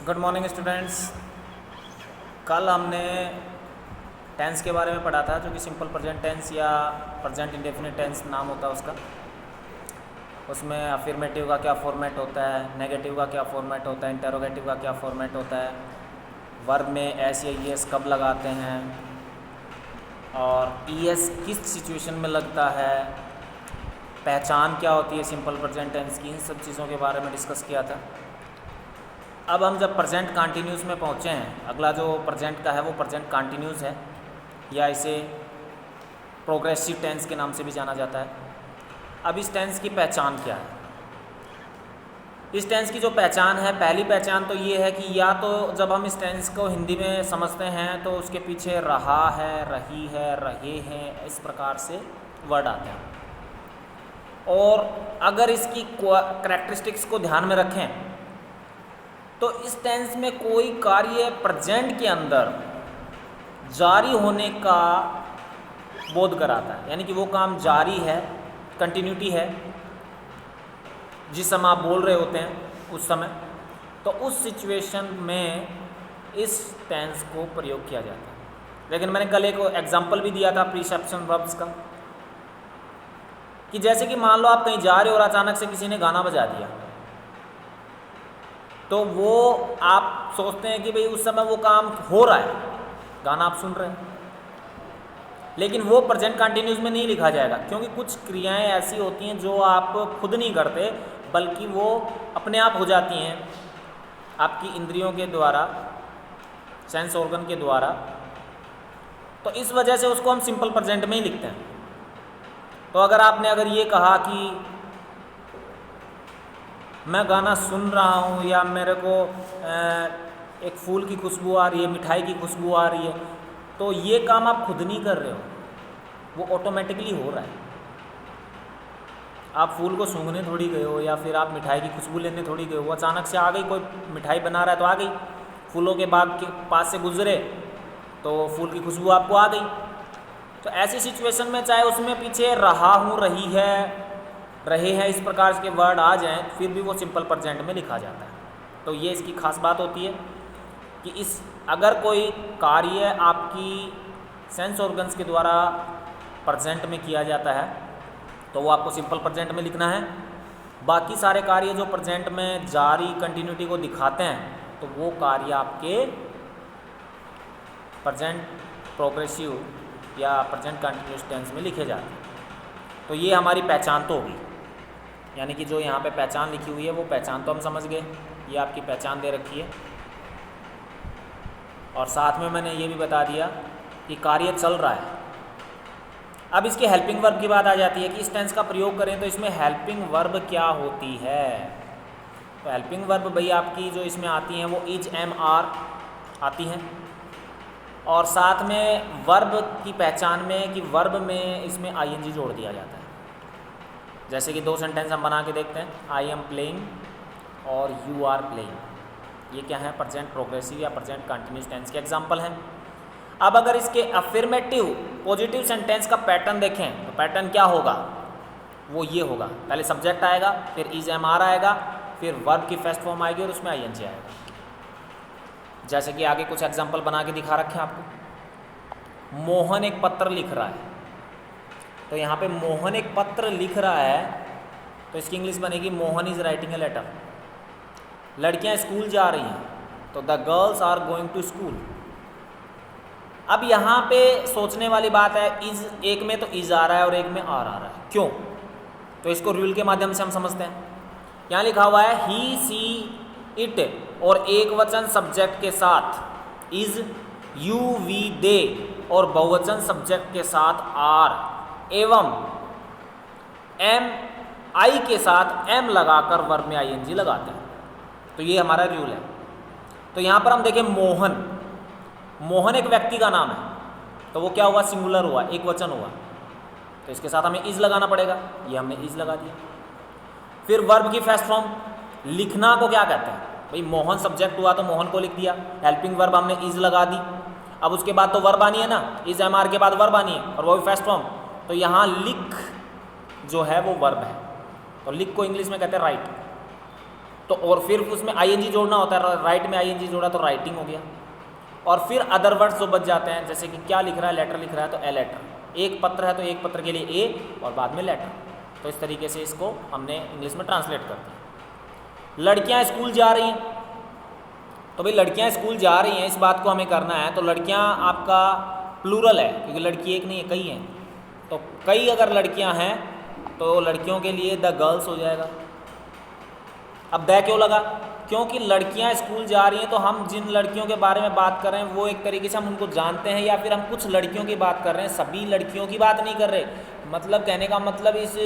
Good morning students. कल हमने tense के बारे में पढ़ा था, जो कि सिंपल प्रेजेंट टेंस या प्रेजेंट इंडेफिनिट टेंस नाम होता है उसका। उसमें अफर्मेटिव का क्या फॉर्मेट होता है, नेगेटिव का क्या फॉर्मेट होता है, इंटरोगेटिव का क्या फॉर्मेट होता है, वर्ब में एस या ईएस कब लगाते हैं और ईएस किस सिचुएशन में लगता है, पहचान क्या होती है सिंपल प्रेजेंट टेंस की, इन सब चीज़ों के बारे में डिस्कस किया था। अब हम जब प्रेजेंट कंटिन्यूस में पहुँचे हैं, अगला जो प्रेजेंट का है वो प्रेजेंट कंटिन्यूस है या इसे प्रोग्रेसिव टेंस के नाम से भी जाना जाता है। अब इस टेंस की पहचान क्या है? इस टेंस की जो पहचान है, पहली पहचान तो ये है कि या तो जब हम इस टेंस को हिंदी में समझते हैं तो उसके पीछे रहा है, रही है, रहे हैं, इस प्रकार से वर्ड आते हैं। और अगर इसकी कैरेक्टरिस्टिक्स को ध्यान में रखें तो इस टेंस में कोई कार्य प्रेजेंट के अंदर जारी होने का बोध कराता है, यानी कि वो काम जारी है, कंटिन्यूटी है जिस समय आप बोल रहे होते हैं उस समय, तो उस सिचुएशन में इस टेंस को प्रयोग किया जाता है। लेकिन मैंने कल एक एग्जांपल भी दिया था प्रीसेप्शन वर्ब्स का, कि जैसे कि मान लो आप कहीं जा रहे हो और अचानक से किसी ने गाना बजा दिया, तो वो आप सोचते हैं कि भाई उस समय वो काम हो रहा है, गाना आप सुन रहे हैं, लेकिन वो प्रेजेंट कंटिन्यूस में नहीं लिखा जाएगा, क्योंकि कुछ क्रियाएं ऐसी होती हैं जो आप खुद नहीं करते बल्कि वो अपने आप हो जाती हैं आपकी इंद्रियों के द्वारा, सेंस ऑर्गन के द्वारा। तो इस वजह से उसको हम सिंपल प्रेजेंट में ही लिखते हैं। तो अगर ये कहा कि मैं गाना सुन रहा हूँ या मेरे को एक फूल की खुशबू आ रही है, मिठाई की खुशबू आ रही है, तो ये काम आप खुद नहीं कर रहे हो, वो ऑटोमेटिकली हो रहा है। आप फूल को सूंघने थोड़ी गए हो या फिर आप मिठाई की खुशबू लेने थोड़ी गए हो, वो अचानक से आ गई, कोई मिठाई बना रहा है तो आ गई, फूलों के बाग के पास से गुजरे तो फूल की खुशबू आपको आ गई। तो ऐसी सिचुएशन में चाहे उसमें पीछे रहा हूँ, रही है, रहे हैं, इस प्रकार के वर्ड आ जाएं, फिर भी वो सिंपल प्रेजेंट में लिखा जाता है। तो ये इसकी खास बात होती है कि अगर कोई कार्य आपकी सेंस ऑर्गन्स के द्वारा प्रेजेंट में किया जाता है तो वो आपको सिंपल प्रेजेंट में लिखना है। बाकी सारे कार्य जो प्रेजेंट में जारी कंटिन्यूटी को दिखाते हैं तो वो कार्य आपके प्रेजेंट प्रोग्रेसिव या प्रेजेंट कंटिन्यूस टेंस में लिखे जाते हैं। तो ये हमारी पहचान तो होगी, यानी कि जो यहाँ पे पहचान लिखी हुई है वो पहचान तो हम समझ गए, ये आपकी पहचान दे रखी है। और साथ में मैंने ये भी बता दिया कि कार्य चल रहा है। अब इसके हेल्पिंग वर्ब की बात आ जाती है कि इस टेंस का प्रयोग करें तो इसमें हेल्पिंग वर्ब क्या होती है। तो हेल्पिंग वर्ब भाई आपकी जो इसमें आती हैं वो इज, एम, आर आती हैं, और साथ में वर्ब की पहचान में कि वर्ब में इसमें आईएनजी जोड़ दिया जाता है। जैसे कि दो सेंटेंस हम बना के देखते हैं, आई एम प्लेइंग और यू आर प्लेइंग। ये क्या है? प्रेजेंट प्रोग्रेसिव या प्रेजेंट कंटिन्यूस टेंस के एग्जाम्पल हैं। अब अगर इसके अफर्मेटिव पॉजिटिव सेंटेंस का पैटर्न देखें तो पैटर्न क्या होगा? वो ये होगा, पहले सब्जेक्ट आएगा, फिर इज, एम, आर आएगा, फिर वर्ब की फर्स्ट फॉर्म आएगी और उसमें आईएनजी आएगा। जैसे कि आगे कुछ एग्जाम्पल बना के दिखा रखे हैं आपको। मोहन एक पत्र लिख रहा है, तो यहाँ पे मोहन एक पत्र लिख रहा है तो इसकी इंग्लिश बनेगी Mohan is writing a letter. लड़कियाँ स्कूल जा रही हैं तो the girls are going to school. अब यहाँ पे सोचने वाली बात है, इज एक में तो इज आ रहा है और एक में आर आ रहा है, क्यों? तो इसको रूल के माध्यम से हम समझते हैं। यहाँ लिखा हुआ है ही, सी, इट और एक वचन सब्जेक्ट के साथ इज, यू, वी, दे और बहुवचन सब्जेक्ट के साथ आर एवं एम, आई के साथ एम लगाकर वर्ब में आईएनजी लगाते हैं। तो ये हमारा रूल है। तो यहाँ पर हम देखें मोहन, मोहन एक व्यक्ति का नाम है, तो वो क्या हुआ? सिंगुलर हुआ, एक वचन हुआ, तो इसके साथ हमें इज लगाना पड़ेगा, ये हमने इज लगा दिया। फिर वर्ब की फर्स्ट फॉर्म लिखना को क्या कहते हैं? भाई मोहन सब्जेक्ट हुआ तो मोहन को लिख दिया, हेल्पिंग वर्ब हमने इज लगा दी। अब उसके बाद तो वर्ब आनी है ना, इज, एम, आर के बाद वर्ब आनी है और वो भी फर्स्ट फॉर्म। तो यहाँ लिख जो है वो वर्ब है, तो लिख को इंग्लिश में कहते हैं राइट। तो और फिर उसमें आईएनजी जोड़ना होता है, राइट में आईएनजी जोड़ा तो राइटिंग हो गया। और फिर अदर वर्ड्स जो बच जाते हैं, जैसे कि क्या लिख रहा है, लेटर लिख रहा है तो ए लेटर, एक पत्र है तो एक पत्र के लिए ए और बाद में लेटर। तो इस तरीके से इसको हमने इंग्लिश में ट्रांसलेट कर दिया। लड़कियां स्कूल जा रही हैं, तो भाई लड़कियां स्कूल जा रही हैं, इस बात को हमें करना है। तो लड़कियां आपका प्लूरल है, क्योंकि लड़की एक नहीं है, कई हैं। तो कई अगर लड़कियां हैं तो लड़कियों के लिए द गर्ल्स हो जाएगा। अब द क्यों लगा? क्योंकि लड़कियां स्कूल जा रही हैं, तो हम जिन लड़कियों के बारे में बात कर रहे हैं वो एक तरीके से हम उनको जानते हैं, या फिर हम कुछ लड़कियों की बात कर रहे हैं, सभी लड़कियों की बात नहीं कर रहे। मतलब कहने का मतलब इस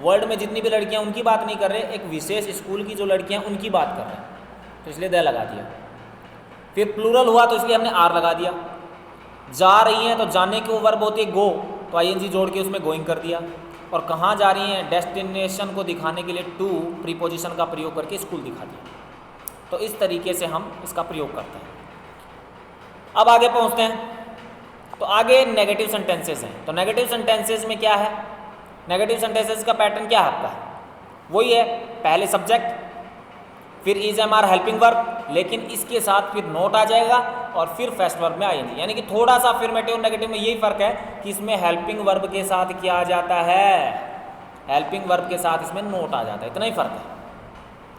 वर्ल्ड में जितनी भी लड़कियां उनकी बात नहीं कर रहे, एक विशेष स्कूल की जो लड़कियां उनकी बात कर रहे हैं, तो इसलिए द लगा दिया। फिर प्लूरल हुआ तो इसलिए हमने आर लगा दिया। जा रही हैं तो जाने की वो वर्ब होती है गो, तो आईएनजी जोड़ के उसमें गोइंग कर दिया। और कहाँ जा रही हैं, डेस्टिनेशन को दिखाने के लिए टू प्रीपोजिशन का प्रयोग करके स्कूल दिखा दिया। तो इस तरीके से हम इसका प्रयोग करते हैं। अब आगे पहुँचते हैं। तो आगे नेगेटिव सेंटेंसेस हैं। तो नेगेटिव सेंटेंसेस में क्या है, नेगेटिव सेंटेंसेस का पैटर्न क्या है आपका, वही है, पहले सब्जेक्ट, फिर is am are helping verb, लेकिन इसके साथ फिर नोट आ जाएगा और फिर फर्स्ट वर्ब में आएंगे। यानी कि थोड़ा सा अफर्मेटिव और नेगेटिव में यही फर्क है कि इसमें हेल्पिंग वर्ब के साथ क्या आ जाता है, हेल्पिंग वर्ब के साथ इसमें नोट आ जाता है, इतना ही फर्क है।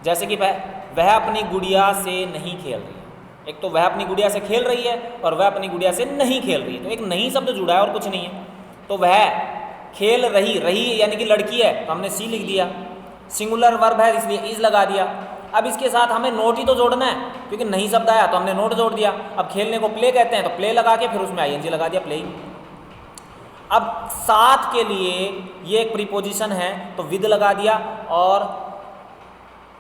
जैसे कि वह अपनी गुड़िया से नहीं खेल रही है, एक तो वह अपनी गुड़िया से खेल रही है और वह अपनी गुड़िया से नहीं खेल रही है, तो एक नहीं शब्द जुड़ा है और कुछ नहीं है। तो वह खेल रही यानी कि लड़की है, तो हमने सी लिख दिया। सिंगुलर वर्ब है इसलिए इज लगा दिया। अब इसके साथ हमें नोट ही तो जोड़ना है, क्योंकि नहीं शब्द आया तो हमने नोट जोड़ दिया। अब खेलने को प्ले कहते हैं तो प्ले लगा के फिर उसमें आईएनजी लगा दिया, प्लेइंग। अब साथ के लिए ये एक प्रीपोजिशन है तो विद लगा दिया। और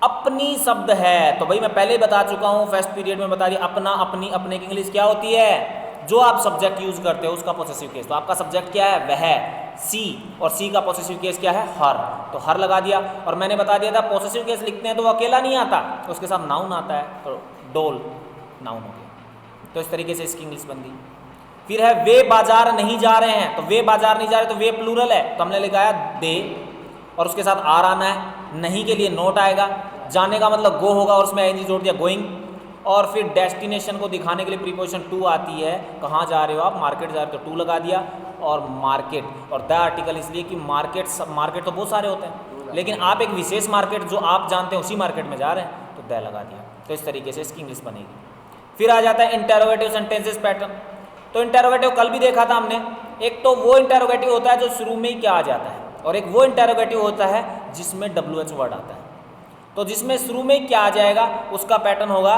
अपनी शब्द है तो भाई मैं पहले ही बता चुका हूं, फर्स्ट पीरियड में बता दिया, अपना, अपनी, अपने की इंग्लिश क्या होती है, जो आप सब्जेक्ट यूज करते हो उसका पोसेसिव केस। तो आपका सब्जेक्ट क्या है, वह, सी, और सी का पोसेसिव केस क्या है, हर, तो हर लगा दिया। और मैंने बता दिया था पोसेसिव केस लिखते हैं तो वो अकेला नहीं आता, तो उसके साथ नाउन आता है, तो डोल नाउन हो गया। तो इस तरीके से इसकी इंग्लिश बन गई। फिर है वे बाजार नहीं जा रहे हैं, तो वे बाजार नहीं जा रहे तो वे प्लूरल है, तो हमने लगाया दे और उसके साथ आर आना है। नहीं के लिए नोट आएगा, जाने का मतलब गो होगा और उसमें आईएनजी जोड़ दिया, गोइंग। और फिर डेस्टिनेशन को दिखाने के लिए प्रीपोजिशन टू आती है, कहाँ जा रहे हो आप, मार्केट जा रहे हो तो टू लगा दिया। और मार्केट और द आर्टिकल इसलिए कि मार्केट तो बहुत सारे होते हैं, लेकिन आप एक विशेष मार्केट जो आप जानते हैं उसी मार्केट में जा रहे हैं, तो द लगा दिया। तो इस तरीके से इसकी इंग्लिश बनेगी। फिर आ जाता है इंटेरोगेटिव सेंटेंसेस पैटर्न। तो इंटेरोगेटिव कल भी देखा था हमने, एक तो वो इंटेरोगेटिव होता है जो शुरू में ही क्या आ जाता है, और एक वो इंटेरोगेटिव होता है जिसमें WH वर्ड आता है। तो जिसमें शुरू में क्या आ जाएगा उसका पैटर्न होगा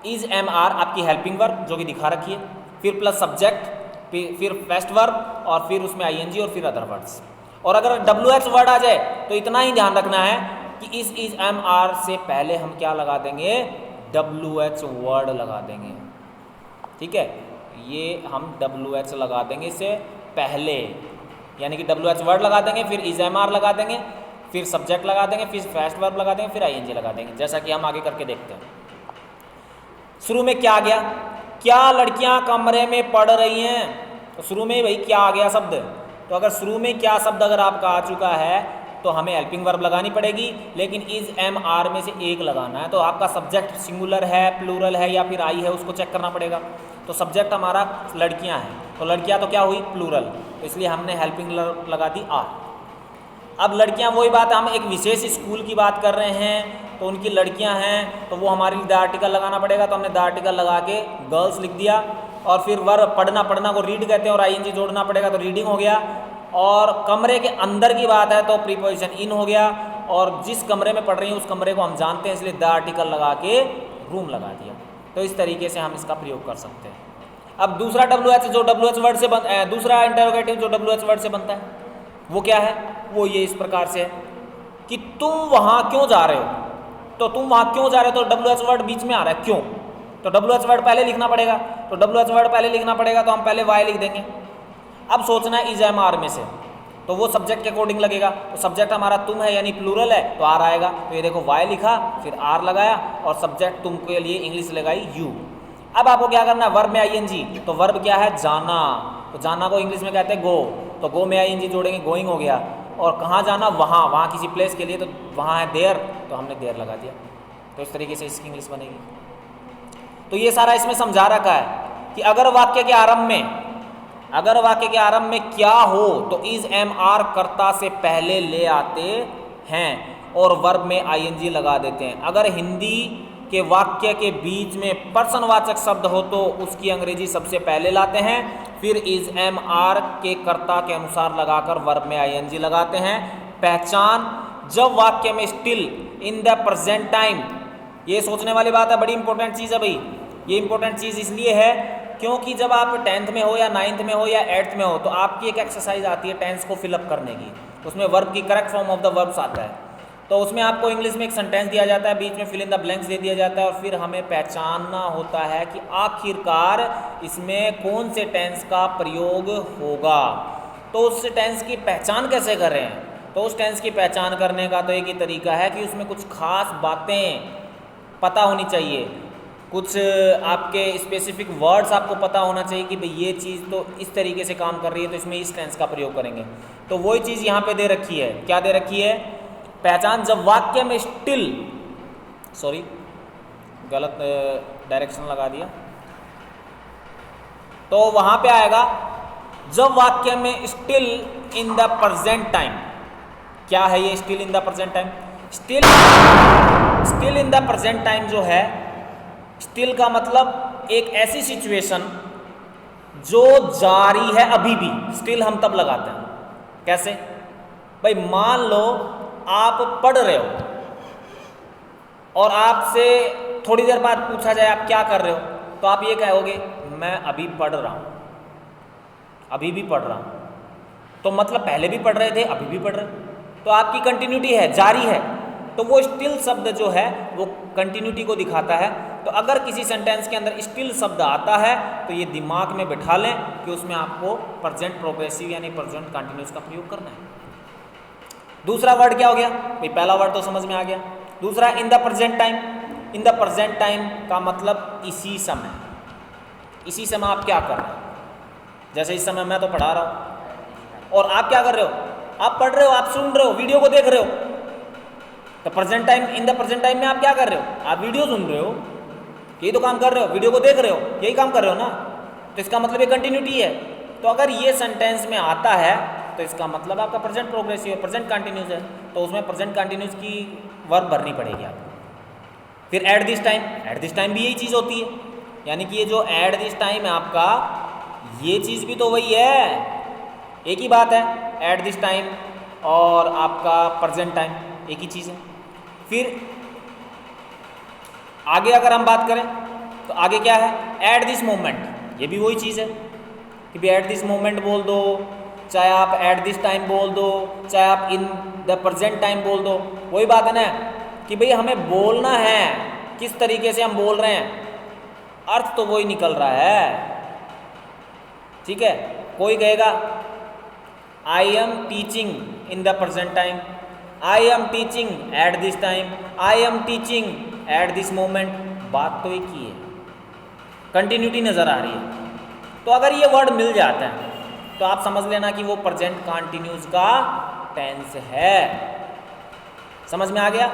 इज एम आर, आपकी हेल्पिंग वर्ब जो कि दिखा रखी है, फिर प्लस सब्जेक्ट, फिर फर्स्ट वर्ब और फिर उसमें आईएनजी और फिर अदर वर्ड्स। और अगर WH वर्ड आ जाए तो इतना ही ध्यान रखना है कि इज एम आर से पहले हम क्या लगा देंगे, WH वर्ड लगा देंगे। ठीक है, ये हम WH लगा देंगे इससे पहले, यानी कि WH वर्ड लगा देंगे, फिर इज एम आर लगा देंगे, फिर सब्जेक्ट लगा देंगे, फिर फर्स्ट वर्ब लगा देंगे, फिर आईएनजी लगा देंगे, जैसा कि हम आगे करके देखते हैं। शुरू में क्या आ गया, क्या लड़कियां कमरे में पढ़ रही हैं, तो शुरू में भाई क्या आ गया शब्द। तो अगर शुरू में क्या शब्द अगर आपका आ चुका है तो हमें हेल्पिंग वर्ब लगानी पड़ेगी, लेकिन इज एम आर में से एक लगाना है। तो आपका सब्जेक्ट सिंगुलर है, प्लूरल है या फिर आई है, उसको चेक करना पड़ेगा। तो सब्जेक्ट हमारा लड़कियां हैं, तो लड़कियां तो क्या हुई, प्लूरल, तो इसलिए हमने हेल्पिंग लगा दी आर। अब लड़कियां वही बात है, हम एक विशेष स्कूल की बात कर रहे हैं तो उनकी लड़कियां हैं, तो वो हमारे लिए द आर्टिकल लगाना पड़ेगा। तो हमने द आर्टिकल लगा के गर्ल्स लिख दिया। और फिर वर्ब, पढ़ना को रीड कहते हैं और आईएनजी जोड़ना पड़ेगा, तो रीडिंग हो गया। और कमरे के अंदर की बात है तो प्रीपोजिशन इन हो गया, और जिस कमरे में पढ़ रही हैं उस कमरे को हम जानते हैं इसलिए द आर्टिकल लगा के रूम लगा दिया। तो इस तरीके से हम इसका प्रयोग कर सकते हैं। अब दूसरा WH जो WH वर्ड से दूसरा इंटरोगेटिव जो WH वर्ड से बनता है वो क्या है, वो ये इस प्रकार से है कि तुम वहाँ क्यों जा रहे हो। तो तुम वहाँ क्यों जा रहे हो, तो WH वर्ड बीच में आ रहा है, क्यों, तो WH वर्ड पहले लिखना पड़ेगा। तो WH वर्ड पहले लिखना पड़ेगा तो हम पहले वाई लिख देंगे। अब सोचना है इज एम आर में से, तो वो सब्जेक्ट के अकॉर्डिंग लगेगा। तो सब्जेक्ट हमारा तुम है यानी प्लूरल है तो आर आएगा। तो ये देखो वाई लिखा, फिर आर लगाया और सब्जेक्ट तुम के लिए इंग्लिश लगाई यू। अब आपको क्या करना है, वर्ब में आईएनजी, तो वर्ब क्या है, जाना, तो जाना को इंग्लिश में कहते हैं गो, तो गो में आईएनजी जोड़ेंगे, गोइंग हो गया। और कहाँ जाना, वहाँ किसी प्लेस के लिए, तो वहाँ है देयर, तो हमने देयर लगा दिया। तो इस तरीके से इसकी इंग्लिश बनेगी। तो ये सारा इसमें समझा रखा है कि अगर वाक्य के आरंभ में क्या हो तो इज एम आर कर्ता से पहले ले आते हैं और वर्ब में आईएनजी लगा देते हैं। अगर हिंदी के वाक्य के बीच में पर्सनवाचक शब्द हो तो उसकी अंग्रेजी सबसे पहले लाते हैं, फिर इज एम आर के कर्ता के अनुसार लगाकर वर्ब में आईएनजी लगाते हैं। पहचान, जब वाक्य में still in the present time, ये सोचने वाली बात है, बड़ी इंपॉर्टेंट चीज़ है भाई। ये इंपॉर्टेंट चीज़ इसलिए है क्योंकि जब आप 10th में हो या 9th में हो या 8th में हो तो आपकी एक एक्सरसाइज आती है टेंस को फिलअप करने की, उसमें वर्ब की correct form of the verbs आता है। तो उसमें आपको इंग्लिश में एक सेंटेंस दिया जाता है, बीच में फिल इन द ब्लैंक्स दे दिया जाता है और फिर हमें पहचानना होता है कि आखिरकार इसमें कौन से टेंस का प्रयोग होगा। तो उस टेंस की पहचान कैसे करें? तो उस टेंस की पहचान करने का तो एक ही तरीका है कि उसमें कुछ खास बातें पता होनी चाहिए, कुछ आपके स्पेसिफिक वर्ड्स आपको पता होना चाहिए कि भाई ये चीज़ तो इस तरीके से काम कर रही है तो इसमें इस टेंस का प्रयोग करेंगे। तो वही चीज़ यहाँ पे दे रखी है। क्या दे रखी है? पहचान, जब वाक्य में स्टिल, सॉरी गलत डायरेक्शन लगा दिया, तो वहाँ पे आएगा जब वाक्य में still in the present time. क्या है ये still in the present time? Still in the present time जो है, स्टिल का मतलब एक ऐसी सिचुएशन जो जारी है अभी भी। स्टिल हम तब लगाते हैं, कैसे भाई? मान लो आप पढ़ रहे हो और आपसे थोड़ी देर बाद पूछा जाए आप क्या कर रहे हो, तो आप ये कहोगे मैं अभी पढ़ रहा हूँ, अभी भी पढ़ रहा हूँ। तो मतलब पहले भी पढ़ रहे थे, अभी भी पढ़ रहे, तो आपकी कंटिन्यूटी है, जारी है। तो वो स्टिल शब्द जो है वो कंटिन्यूटी को दिखाता है। तो अगर किसी सेंटेंस के अंदर स्टिल शब्द आता है तो ये दिमाग में बिठा लें कि उसमें आपको प्रेजेंट प्रोग्रेसिव यानी प्रेजेंट कंटिन्यूस का प्रयोग करना है। दूसरा वर्ड क्या हो गया भाई? पहला वर्ड तो समझ में आ गया। दूसरा in the present time. In the present time का मतलब इसी समय। इसी समय आप क्या कर रहे हो? जैसे इस समय मैं तो पढ़ा रहा हूँ और आप क्या कर रहे हो? आप पढ़ रहे हो, आप सुन रहे हो, वीडियो को देख रहे हो। तो present time, in the present time में आप क्या कर रहे हो? आप वीडियो सुन रहे हो, यही तो काम कर रहे हो, वीडियो को देख रहे हो, यही काम कर रहे हो ना। तो इसका मतलब ये कंटिन्यूटी है। तो अगर ये सेंटेंस में आता है तो इसका मतलब आपका प्रेजेंट प्रोग्रेसिव है, प्रेजेंट कंटिन्यूस है, तो उसमें प्रेजेंट कंटिन्यूस की वर्ब भरनी पड़ेगी आपको। फिर at this time, at this time भी यही चीज़ होती है, यानी कि ये जो एट दिस टाइम है आपका, ये चीज़ भी तो वही है, एक ही बात है। एट दिस टाइम और आपका प्रेजेंट टाइम एक ही चीज़ है। फिर आगे अगर हम बात करें तो आगे क्या है? एट दिस मोमेंट, ये भी वही चीज़ है कि भाई एट दिस मोमेंट बोल दो, चाहे आप एट दिस टाइम बोल दो, चाहे आप इन द प्रेजेंट टाइम बोल दो, वही बात है ना कि भाई हमें बोलना है, किस तरीके से हम बोल रहे हैं, अर्थ तो वही निकल रहा है। ठीक है, कोई कहेगा I am teaching in the present time, I am teaching at this time, I am teaching at this moment, बात तो एक ही है, कंटिन्यूटी नज़र आ रही है। तो अगर ये वर्ड मिल जाता है तो आप समझ लेना कि वो प्रेजेंट कंटिन्यूस का टेंस है। समझ में आ गया?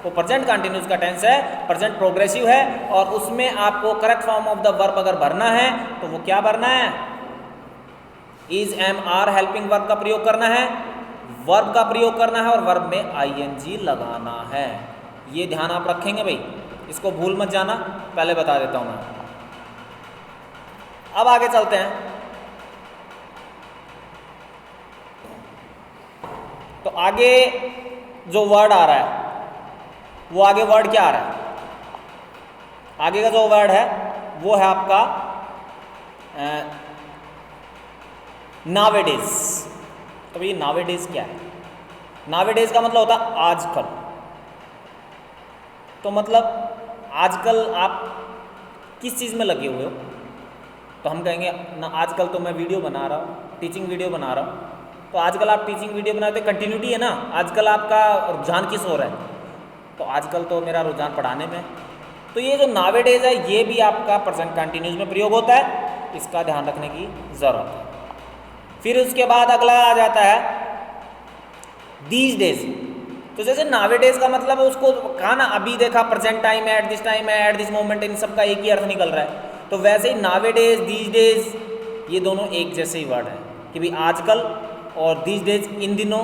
वो प्रेजेंट कंटिन्यूस का टेंस है, प्रेजेंट प्रोग्रेसिव है, और उसमें आपको correct form of the verb अगर भरना है तो वो क्या भरना है? Is am are helping verb का प्रयोग करना है, वर्ब का प्रयोग करना है और वर्ब में आईएनजी लगाना है। ये ध्यान आप रखेंगे भाई, इसको भूल मत जाना, पहले बता देता हूं मैं। अब आगे चलते हैं। तो आगे जो वर्ड आ रहा है वो आगे वर्ड क्या आ रहा है? आगे का जो वर्ड है वो है आपका नावेडेज। तो भाई नावेडेज क्या है? नावेडेज का मतलब होता है आजकल। तो मतलब आजकल आप किस चीज़ में लगे हुए हो? तो हम कहेंगे ना आजकल तो मैं वीडियो बना रहा हूँ, टीचिंग वीडियो बना रहा हूँ। तो आजकल आप टीचिंग वीडियो बनाते हो, कंटिन्यूटी है ना। आजकल आपका रुझान किस हो रहा है? तो आजकल तो मेरा रुझान पढ़ाने में। तो ये जो नावेडेज है ये भी आपका प्रेजेंट कंटिन्यूस में प्रयोग होता है, इसका ध्यान रखने की ज़रूरत है। फिर उसके बाद अगला आ जाता है दीज डेज। तो जैसे नावेडेज का मतलब है उसको कहा ना, अभी देखा, प्रेजेंट टाइम है, एट दिस टाइम है, एट दिस मोमेंट, इन सब का एक ही अर्थ निकल रहा है। तो वैसे ही नावेडेज, दीज डेज, ये दोनों एक जैसे ही वर्ड है कि भाई आजकल, और दीज डेज इन दिनों।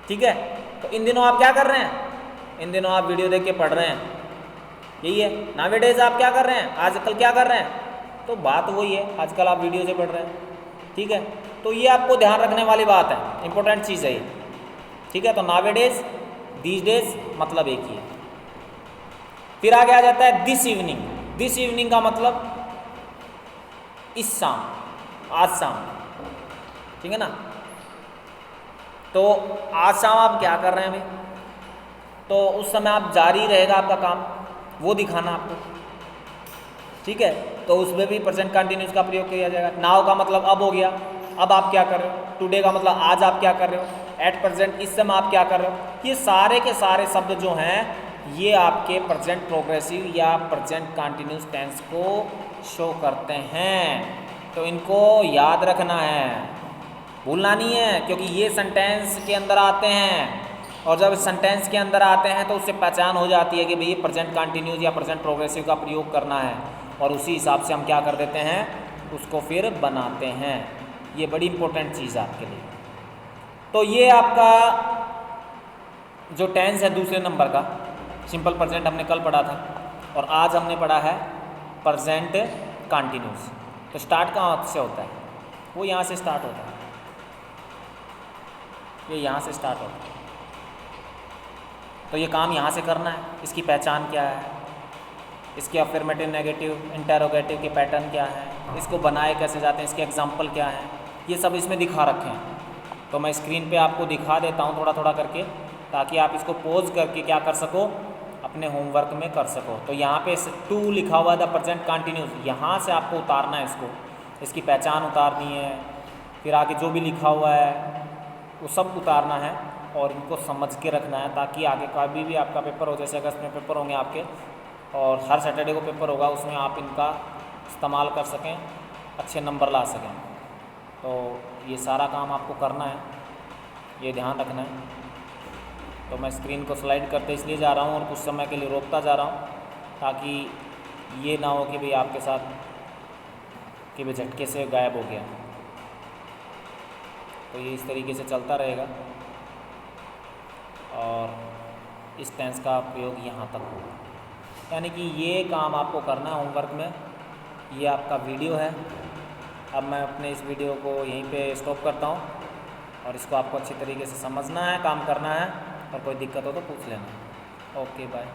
ठीक है, तो इन दिनों आप क्या कर रहे हैं? इन दिनों आप वीडियो देख के पढ़ रहे हैं, यही है। नावेडेज आप क्या कर रहे हैं? आजकल क्या कर रहे हैं? तो बात वही है, आजकल आप वीडियो से पढ़ रहे हैं। ठीक है, तो ये आपको ध्यान रखने वाली बात है, इंपॉर्टेंट चीज़ है ये। ठीक है, तो नावेडेज, दीज डेज मतलब एक ही है। फिर आगे आ जाता है दिस इवनिंग। दिस इवनिंग का मतलब इस शाम, आज शाम। ठीक है ना, तो आज शाम आप क्या कर रहे हैं भाई? तो उस समय आप जारी रहेगा आपका काम, वो दिखाना आपको। ठीक है, तो उसमें भी प्रेजेंट कंटिन्यूस का प्रयोग किया जाएगा। नाउ का मतलब अब हो गया, अब आप क्या कर रहे हो। टुडे का मतलब आज आप क्या कर रहे हो। एट प्रेजेंट, इस समय आप क्या कर रहे हो। ये सारे के सारे शब्द जो हैं ये आपके प्रेजेंट प्रोग्रेसिव या प्रेजेंट कंटिन्यूस टेंस को शो करते हैं। तो इनको याद रखना है, भूलना नहीं है, क्योंकि ये सेंटेंस के अंदर आते हैं। और जब सेंटेंस के अंदर आते हैं तो उससे पहचान हो जाती है कि भाई ये प्रेजेंट कंटिन्यूस या प्रेजेंट प्रोग्रेसिव का प्रयोग करना है, और उसी हिसाब से हम क्या कर देते हैं, उसको फिर बनाते हैं। ये बड़ी इंपॉर्टेंट चीज़ है आपके लिए। तो ये आपका जो टेंस है दूसरे नंबर का, सिंपल प्रेजेंट हमने कल पढ़ा था, और आज हमने पढ़ा है प्रेजेंट कंटिन्यूस। तो स्टार्ट कहाँ से होता है? वो यहाँ से स्टार्ट होता है, ये यहाँ से स्टार्ट होता है। तो ये काम यहाँ से करना है। इसकी पहचान क्या है, इसके अफर्मेटिव, नेगेटिव, इंटरोगेटिव के पैटर्न क्या है, इसको बनाए कैसे जाते हैं, इसके एग्जाम्पल क्या हैं, ये सब इसमें दिखा रखे हैं। तो मैं स्क्रीन पे आपको दिखा देता हूँ थोड़ा थोड़ा करके, ताकि आप इसको पोज करके क्या कर सको, अपने होमवर्क में कर सको। तो यहाँ पे टू लिखा हुआ है, द प्रेजेंट कंटिन्यूस, यहाँ से आपको उतारना है इसको, इसकी पहचान उतारनी है। फिर आगे जो भी लिखा हुआ है वो सब उतारना है, और इनको समझ के रखना है, ताकि आगे कभी भी आपका पेपर हो, जैसे अगस्त में पेपर होंगे आपके, और हर सैटरडे को पेपर होगा, उसमें आप इनका इस्तेमाल कर सकें, अच्छे नंबर ला सकें। तो ये सारा काम आपको करना है, ये ध्यान रखना है। तो मैं स्क्रीन को स्लाइड करते इसलिए जा रहा हूँ और कुछ समय के लिए रोकता जा रहा हूँ, ताकि ये ना हो कि भाई आपके साथ कि भाई झटके से गायब हो गया। तो ये इस तरीके से चलता रहेगा, और इस टेंस का प्रयोग यहाँ तक होगा। यानी कि ये काम आपको करना है होमवर्क में। ये आपका वीडियो है। अब मैं अपने इस वीडियो को यहीं पे स्टॉप करता हूँ, और इसको आपको अच्छी तरीके से समझना है, काम करना है, और कोई दिक्कत हो तो पूछ लेना। Okay, bye.